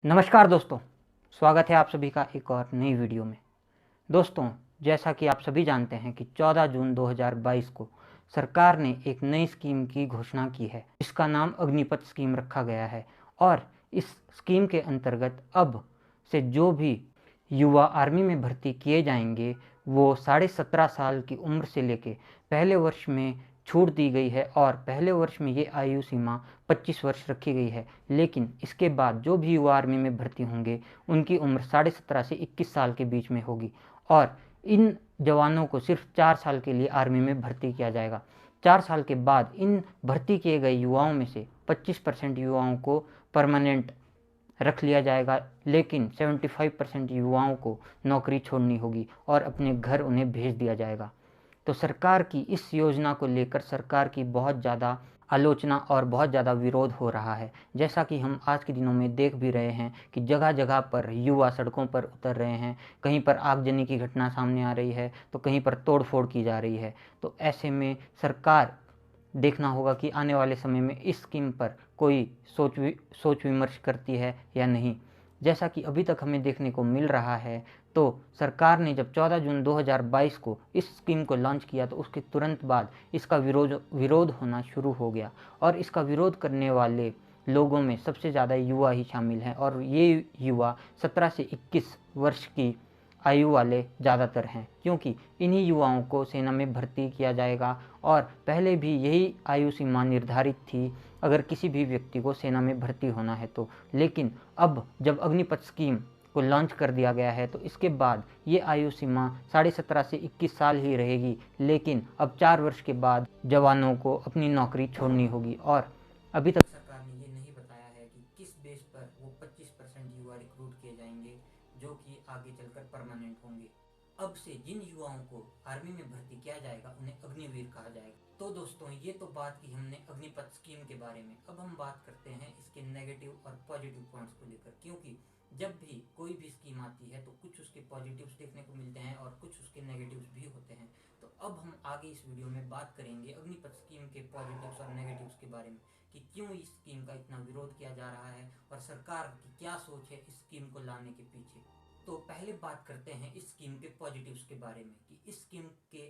नमस्कार दोस्तों, स्वागत है आप सभी का एक और नई वीडियो में। दोस्तों, जैसा कि आप सभी जानते हैं कि 14 जून 2022 को सरकार ने एक नई स्कीम की घोषणा की है। इसका नाम अग्निपथ स्कीम रखा गया है और इस स्कीम के अंतर्गत अब से जो भी युवा आर्मी में भर्ती किए जाएंगे वो 17.5 साल की उम्र से लेके पहले वर्ष में छूट दी गई है और पहले वर्ष में ये आयु सीमा 25 वर्ष रखी गई है। लेकिन इसके बाद जो भी युवा आर्मी में भर्ती होंगे उनकी उम्र 17.5 से 21 साल के बीच में होगी और इन जवानों को सिर्फ 4 साल के लिए आर्मी में भर्ती किया जाएगा। 4 साल के बाद इन भर्ती किए गए युवाओं में से 25% युवाओं को परमानेंट रख लिया जाएगा, लेकिन 75% युवाओं को नौकरी छोड़नी होगी और अपने घर उन्हें भेज दिया जाएगा। तो सरकार की इस योजना को लेकर सरकार की बहुत ज़्यादा आलोचना और बहुत ज़्यादा विरोध हो रहा है। जैसा कि हम आज के दिनों में देख भी रहे हैं कि जगह जगह पर युवा सड़कों पर उतर रहे हैं, कहीं पर आगजनी की घटना सामने आ रही है तो कहीं पर तोड़फोड़ की जा रही है। तो ऐसे में सरकार देखना होगा कि आने वाले समय में इस स्कीम पर कोई सोच विमर्श करती है या नहीं। जैसा कि अभी तक हमें देखने को मिल रहा है तो सरकार ने जब 14 जून 2022 को इस स्कीम को लॉन्च किया तो उसके तुरंत बाद इसका विरोध होना शुरू हो गया और इसका विरोध करने वाले लोगों में सबसे ज़्यादा युवा ही शामिल हैं और ये युवा 17 से 21 वर्ष की आयु वाले ज़्यादातर हैं, क्योंकि इन्हीं युवाओं को सेना में भर्ती किया जाएगा और पहले भी यही आयु सीमा निर्धारित थी अगर किसी भी व्यक्ति को सेना में भर्ती होना है तो। लेकिन अब जब अग्निपथ स्कीम को लॉन्च कर दिया गया है तो इसके बाद ये आयु सीमा 17.5 से 21 साल ही रहेगी, लेकिन अब 4 वर्ष के बाद जवानों को अपनी नौकरी छोड़नी होगी और अभी तक सरकार ने ये नहीं बताया है कि किस बेस पर वो 25% युवा रिक्रूट किए जाएंगे जो कि आगे चलकर परमानेंट होंगे। अब से जिन युवाओं को आर्मी में भर्ती किया जाएगा उन्हें अग्निवीर कहा जाएगा। तो दोस्तों, ये तो बात की हमने अग्निपथ स्कीम के बारे में। अब हम बात करते हैं इसके नेगेटिव और पॉजिटिव पॉइंट्स को लेकर, क्योंकि जब भी कोई भी स्कीम आती है तो कुछ उसके पॉजिटिव्स देखने को मिलते हैं और कुछ उसके नेगेटिव्स भी होते हैं। तो अब हम आगे इस वीडियो में बात करेंगे अग्निपथ स्कीम के पॉजिटिव्स और नेगेटिव्स के बारे में कि क्यों इस स्कीम का इतना विरोध किया जा रहा है और सरकार की क्या सोच है इस स्कीम को लाने के पीछे। तो पहले बात करते हैं इस स्कीम के पॉजिटिव्स के बारे में कि इस स्कीम के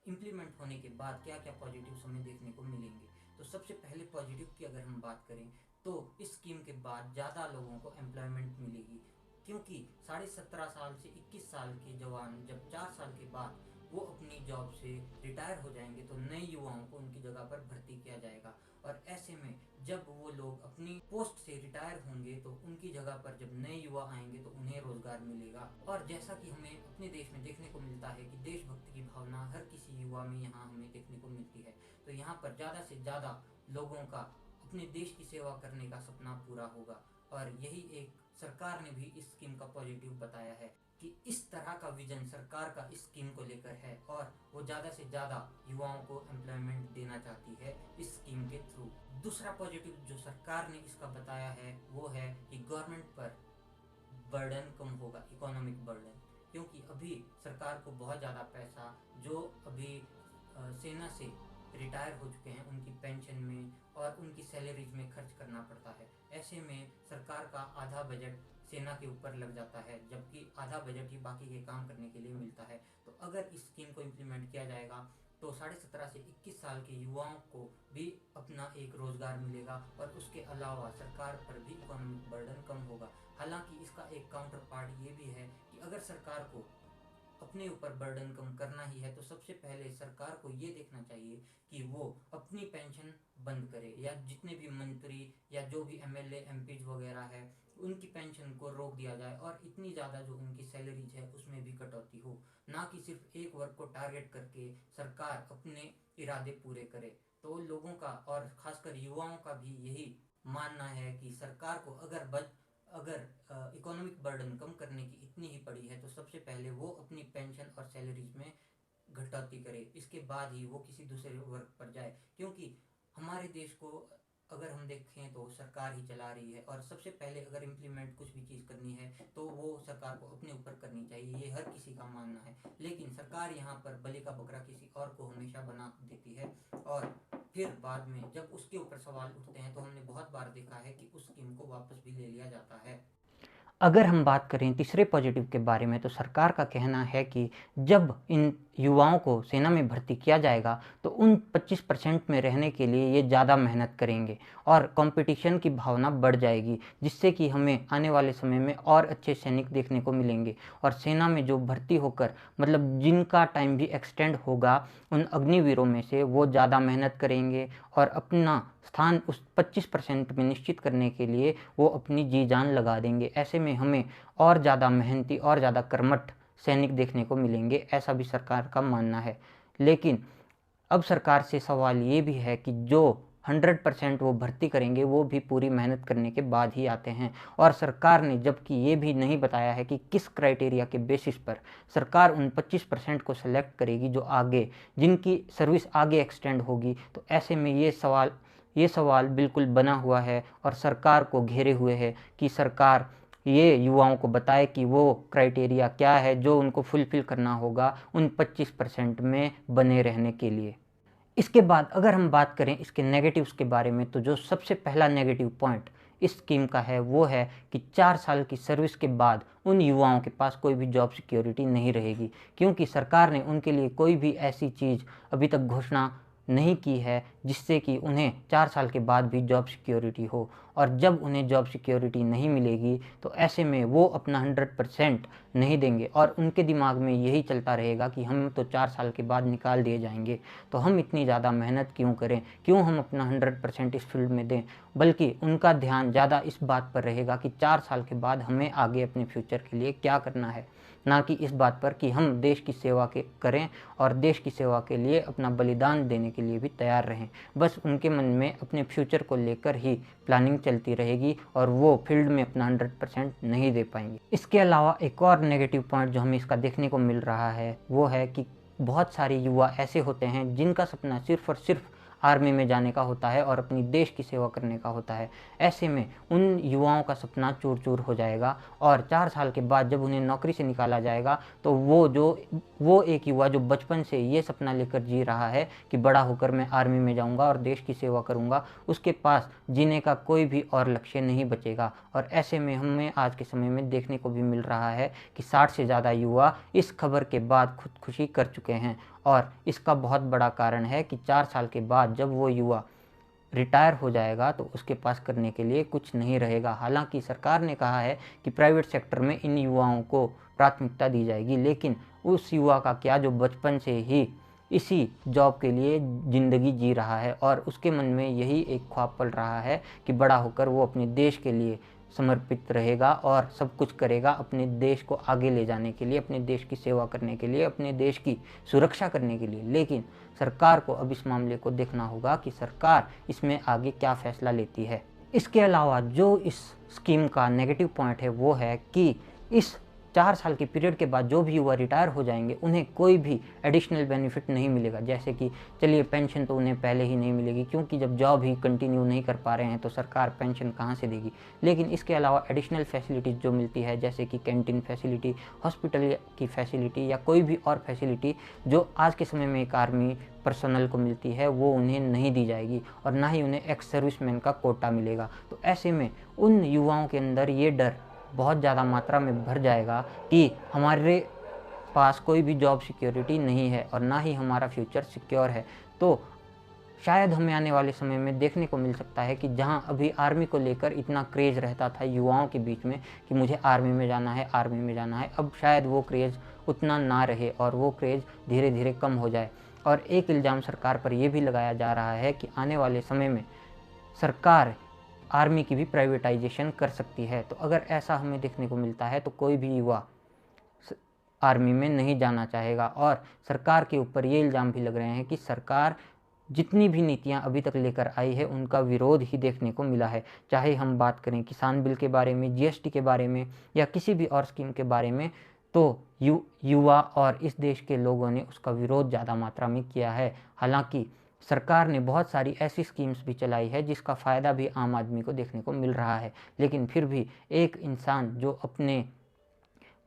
इम्प्लीमेंट होने के बाद क्या क्या पॉजिटिव्स हमें देखने को मिलेंगे। तो सबसे पहले पॉजिटिव की अगर हम बात करें तो इस स्कीम के बाद ज़्यादा लोगों को एम्प्लॉयमेंट मिलेगी, क्योंकि 17.5 साल से 21 साल के जवान जब 4 साल के बाद वो अपनी जॉब से रिटायर हो जाएंगे तो नए युवाओं को उनकी जगह पर भर्ती किया जाएगा और ऐसे में जब वो लोग अपनी पोस्ट से रिटायर होंगे तो उनकी जगह पर जब नए युवा आएंगे तो उन्हें रोजगार मिलेगा। और जैसा कि हमें अपने देश में देखने को मिलता है कि देशभक्ति की भावना हर किसी युवा में यहाँ हमें देखने को मिलती है, तो यहाँ पर ज़्यादा से ज़्यादा लोगों का अपने देश की सेवा करने का सपना पूरा होगा। और यही एक सरकार ने भी इस स्कीम का पॉजिटिव बताया है कि इस तरह का विजन सरकार का इस स्कीम को लेकर है और वो ज़्यादा से ज़्यादा युवाओं को एम्प्लॉयमेंट देना चाहती है इस स्कीम के थ्रू। दूसरा पॉजिटिव जो सरकार ने इसका बताया है वो है कि गवर्नमेंट पर बर्डन कम होगा, इकोनॉमिक बर्डन, क्योंकि अभी सरकार को बहुत ज़्यादा पैसा जो अभी सेना से रिटायर हो चुके हैं उनकी पेंशन में और उनकी सैलरीज में खर्च करना पड़ता है। ऐसे में सरकार का आधा बजट सेना के ऊपर लग जाता है, जबकि आधा बजट ही बाकी के काम करने के लिए मिलता है। तो अगर इस स्कीम को इम्प्लीमेंट किया जाएगा तो 17.5 से 21 साल के युवाओं को भी अपना एक रोजगार मिलेगा और उसके अलावा सरकार पर भी इकोनॉमिक बर्डन कम होगा। हालांकि इसका एक काउंटर पार्ट ये भी है कि अगर सरकार को अपने ऊपर बर्डन कम करना ही है तो सबसे पहले सरकार को ये देखना चाहिए कि वो अपनी पेंशन बंद करे या जितने भी मंत्री या जो भी एमएलए एमपीज वगैरह है उनकी पेंशन को रोक दिया जाए और इतनी ज़्यादा जो उनकी सैलरीज है उसमें भी कटौती हो, ना कि सिर्फ एक वर्ग को टारगेट करके सरकार अपने इरादे पूरे करे। तो लोगों का और खासकर युवाओं का भी यही मानना है कि सरकार को अगर इकोनॉमिक बर्डन कम करने की इतनी ही पड़ी है तो सबसे पहले वो अपनी पेंशन और सैलरीज में घटौती करे, इसके बाद ही वो किसी दूसरे वर्ग पर जाए, क्योंकि हमारे देश को अगर हम देखें तो सरकार ही चला रही है और सबसे पहले अगर इम्प्लीमेंट कुछ भी चीज़ करनी है तो वो सरकार को अपने ऊपर करनी चाहिए, ये हर किसी का मानना है। लेकिन सरकार यहाँ पर बलि का बकरा किसी और को हमेशा बना देती है और फिर बाद में जब उसके ऊपर सवाल उठते हैं तो हमने बहुत बार देखा है कि उस स्कीम को वापस भी ले लिया जाता है। अगर हम बात करें तीसरे पॉजिटिव के बारे में, तो सरकार का कहना है कि जब इन युवाओं को सेना में भर्ती किया जाएगा तो उन 25% में रहने के लिए ये ज़्यादा मेहनत करेंगे और कंपटीशन की भावना बढ़ जाएगी, जिससे कि हमें आने वाले समय में और अच्छे सैनिक देखने को मिलेंगे। और सेना में जो भर्ती होकर मतलब जिनका टाइम भी एक्सटेंड होगा, उन अग्निवीरों में से वो ज़्यादा मेहनत करेंगे और अपना स्थान उस 25% में निश्चित करने के लिए वो अपनी जी जान लगा देंगे। ऐसे में हमें और ज़्यादा मेहनती और ज़्यादा कर्मठ सैनिक देखने को मिलेंगे, ऐसा भी सरकार का मानना है। लेकिन अब सरकार से सवाल ये भी है कि जो 100% वो भर्ती करेंगे वो भी पूरी मेहनत करने के बाद ही आते हैं। और सरकार ने जबकि ये भी नहीं बताया है कि किस क्राइटेरिया के बेसिस पर सरकार उन 25% को सेलेक्ट करेगी जो आगे जिनकी सर्विस आगे एक्सटेंड होगी। तो ऐसे में ये सवाल बिल्कुल बना हुआ है और सरकार को घेरे हुए है कि सरकार ये युवाओं को बताए कि वो क्राइटेरिया क्या है जो उनको फुलफिल करना होगा उन 25% में बने रहने के लिए। इसके बाद अगर हम बात करें इसके नेगेटिव्स के बारे में, तो जो सबसे पहला नेगेटिव पॉइंट इस स्कीम का है वो है कि 4 साल की सर्विस के बाद उन युवाओं के पास कोई भी जॉब सिक्योरिटी नहीं रहेगी, क्योंकि सरकार ने उनके लिए कोई भी ऐसी चीज़ अभी तक घोषणा नहीं की है जिससे कि उन्हें 4 साल के बाद भी जॉब सिक्योरिटी हो। और जब उन्हें जॉब सिक्योरिटी नहीं मिलेगी तो ऐसे में वो अपना 100% नहीं देंगे और उनके दिमाग में यही चलता रहेगा कि हम तो 4 साल के बाद निकाल दिए जाएंगे, तो हम इतनी ज़्यादा मेहनत क्यों करें, क्यों हम अपना 100% इस फील्ड में दें। बल्कि उनका ध्यान ज़्यादा इस बात पर रहेगा कि 4 साल के बाद हमें आगे अपने फ्यूचर के लिए क्या करना है, ना कि इस बात पर कि हम देश की सेवा करें और देश की सेवा के लिए अपना बलिदान देने के लिए भी तैयार रहें। बस उनके मन में अपने फ्यूचर को लेकर ही प्लानिंग चलती रहेगी और वो फील्ड में अपना 100% नहीं दे पाएंगे। इसके अलावा एक और नेगेटिव पॉइंट जो हमें इसका देखने को मिल रहा है वो है कि बहुत सारे युवा ऐसे होते हैं जिनका सपना सिर्फ और सिर्फ आर्मी में जाने का होता है और अपनी देश की सेवा करने का होता है। ऐसे में उन युवाओं का सपना चूर चूर हो जाएगा और 4 साल के बाद जब उन्हें नौकरी से निकाला जाएगा तो वो एक युवा जो बचपन से ये सपना लेकर जी रहा है कि बड़ा होकर मैं आर्मी में जाऊंगा और देश की सेवा करूंगा, उसके पास जीने का कोई भी और लक्ष्य नहीं बचेगा। और ऐसे में हमें आज के समय में देखने को भी मिल रहा है कि 60 से ज़्यादा युवा इस खबर के बाद खुदकुशी कर चुके हैं। और इसका बहुत बड़ा कारण है कि 4 साल के बाद जब वो युवा रिटायर हो जाएगा तो उसके पास करने के लिए कुछ नहीं रहेगा। हालांकि सरकार ने कहा है कि प्राइवेट सेक्टर में इन युवाओं को प्राथमिकता दी जाएगी, लेकिन उस युवा का क्या जो बचपन से ही इसी जॉब के लिए ज़िंदगी जी रहा है और उसके मन में यही एक ख्वाब पल रहा है कि बड़ा होकर वो अपने देश के लिए समर्पित रहेगा और सब कुछ करेगा अपने देश को आगे ले जाने के लिए, अपने देश की सेवा करने के लिए, अपने देश की सुरक्षा करने के लिए। लेकिन सरकार को अब इस मामले को देखना होगा कि सरकार इसमें आगे क्या फैसला लेती है। इसके अलावा जो इस स्कीम का नेगेटिव पॉइंट है वो है कि इस 4 साल के पीरियड के बाद जो भी युवा रिटायर हो जाएंगे उन्हें कोई भी एडिशनल बेनिफिट नहीं मिलेगा। जैसे कि चलिए पेंशन तो उन्हें पहले ही नहीं मिलेगी, क्योंकि जब जॉब ही कंटिन्यू नहीं कर पा रहे हैं तो सरकार पेंशन कहाँ से देगी। लेकिन इसके अलावा एडिशनल फैसिलिटीज़ जो मिलती है जैसे कि कैंटीन फैसिलिटी, हॉस्पिटल की फैसिलिटी या कोई भी और फैसिलिटी जो आज के समय में एक आर्मी पर्सनल को मिलती है वो उन्हें नहीं दी जाएगी और ना ही उन्हें एक्स सर्विसमैन का कोटा मिलेगा। तो ऐसे में उन युवाओं के अंदर ये डर बहुत ज़्यादा मात्रा में भर जाएगा कि हमारे पास कोई भी जॉब सिक्योरिटी नहीं है और ना ही हमारा फ्यूचर सिक्योर है। तो शायद हमें आने वाले समय में देखने को मिल सकता है कि जहां अभी आर्मी को लेकर इतना क्रेज़ रहता था युवाओं के बीच में कि मुझे आर्मी में जाना है, आर्मी में जाना है, अब शायद वो क्रेज़ उतना ना रहे और वो क्रेज़ धीरे धीरे कम हो जाए। और एक इल्ज़ाम सरकार पर यह भी लगाया जा रहा है कि आने वाले समय में सरकार आर्मी की भी प्राइवेटाइजेशन कर सकती है। तो अगर ऐसा हमें देखने को मिलता है तो कोई भी युवा आर्मी में नहीं जाना चाहेगा। और सरकार के ऊपर ये इल्ज़ाम भी लग रहे हैं कि सरकार जितनी भी नीतियां अभी तक लेकर आई है उनका विरोध ही देखने को मिला है। चाहे हम बात करें किसान बिल के बारे में, जीएसटी के बारे में या किसी भी और स्कीम के बारे में, तो युवा और इस देश के लोगों ने उसका विरोध ज़्यादा मात्रा में किया है। हालांकि सरकार ने बहुत सारी ऐसी स्कीम्स भी चलाई है जिसका फ़ायदा भी आम आदमी को देखने को मिल रहा है, लेकिन फिर भी एक इंसान जो अपने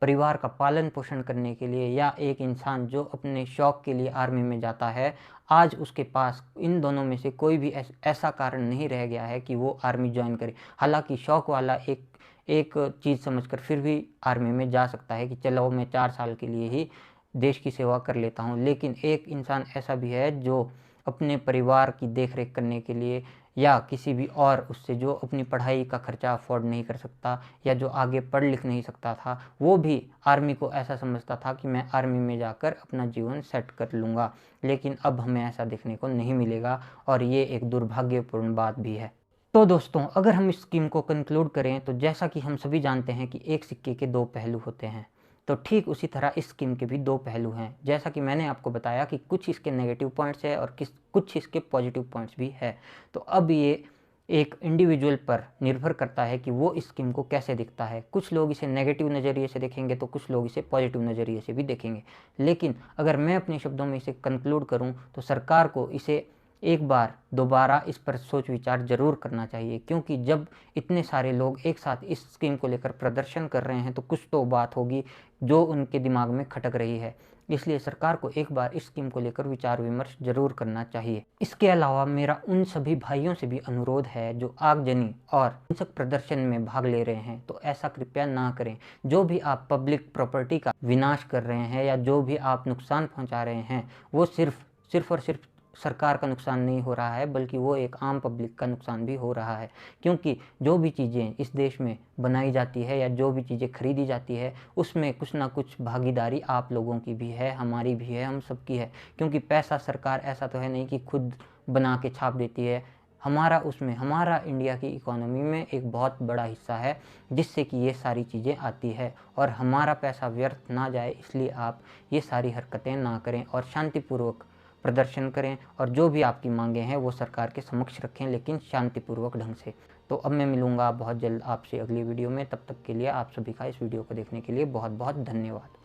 परिवार का पालन पोषण करने के लिए या एक इंसान जो अपने शौक़ के लिए आर्मी में जाता है, आज उसके पास इन दोनों में से कोई भी ऐसा कारण नहीं रह गया है कि वो आर्मी ज्वाइन करे। हालांकि शौक़ वाला एक एक चीज़ समझकर फिर भी आर्मी में जा सकता है कि चलो मैं 4 साल के लिए ही देश की सेवा कर लेता हूँ। लेकिन एक इंसान ऐसा भी है जो अपने परिवार की देखरेख करने के लिए या किसी भी और उससे जो अपनी पढ़ाई का खर्चा अफोर्ड नहीं कर सकता या जो आगे पढ़ लिख नहीं सकता था, वो भी आर्मी को ऐसा समझता था कि मैं आर्मी में जाकर अपना जीवन सेट कर लूँगा। लेकिन अब हमें ऐसा देखने को नहीं मिलेगा और ये एक दुर्भाग्यपूर्ण बात भी है। तो दोस्तों, अगर हम इस स्कीम को कंक्लूड करें तो जैसा कि हम सभी जानते हैं कि एक सिक्के के दो पहलू होते हैं, तो ठीक उसी तरह इस स्कीम के भी दो पहलू हैं। जैसा कि मैंने आपको बताया कि कुछ इसके नेगेटिव पॉइंट्स है और कुछ इसके पॉजिटिव पॉइंट्स भी है। तो अब ये एक इंडिविजुअल पर निर्भर करता है कि वो इस स्कीम को कैसे देखता है। कुछ लोग इसे नेगेटिव नज़रिए से देखेंगे तो कुछ लोग इसे पॉजिटिव नज़रिए से भी देखेंगे। लेकिन अगर मैं अपने शब्दों में इसे कंक्लूड करूँ तो सरकार को इसे एक बार दोबारा इस पर सोच विचार ज़रूर करना चाहिए, क्योंकि जब इतने सारे लोग एक साथ इस स्कीम को लेकर प्रदर्शन कर रहे हैं तो कुछ तो बात होगी जो उनके दिमाग में खटक रही है। इसलिए सरकार को एक बार इस स्कीम को लेकर विचार विमर्श जरूर करना चाहिए। इसके अलावा मेरा उन सभी भाइयों से भी अनुरोध है जो आगजनी और हिंसक प्रदर्शन में भाग ले रहे हैं, तो ऐसा कृपया ना करें। जो भी आप पब्लिक प्रॉपर्टी का विनाश कर रहे हैं या जो भी आप नुकसान पहुंचा रहे हैं, वो सिर्फ और सिर्फ सरकार का नुकसान नहीं हो रहा है, बल्कि वो एक आम पब्लिक का नुकसान भी हो रहा है। क्योंकि जो भी चीज़ें इस देश में बनाई जाती है या जो भी चीज़ें खरीदी जाती है, उसमें कुछ ना कुछ भागीदारी आप लोगों की भी है, हमारी भी है, हम सबकी है। क्योंकि पैसा सरकार ऐसा तो है नहीं कि खुद बना के छाप देती है। हमारा इंडिया की इकोनॉमी में एक बहुत बड़ा हिस्सा है जिससे कि ये सारी चीज़ें आती है, और हमारा पैसा व्यर्थ ना जाए इसलिए आप ये सारी हरकतें ना करें और शांतिपूर्वक प्रदर्शन करें, और जो भी आपकी मांगे हैं वो सरकार के समक्ष रखें, लेकिन शांतिपूर्वक ढंग से। तो अब मैं मिलूंगा बहुत जल्द आपसे अगली वीडियो में। तब तक के लिए आप सभी का इस वीडियो को देखने के लिए बहुत बहुत धन्यवाद।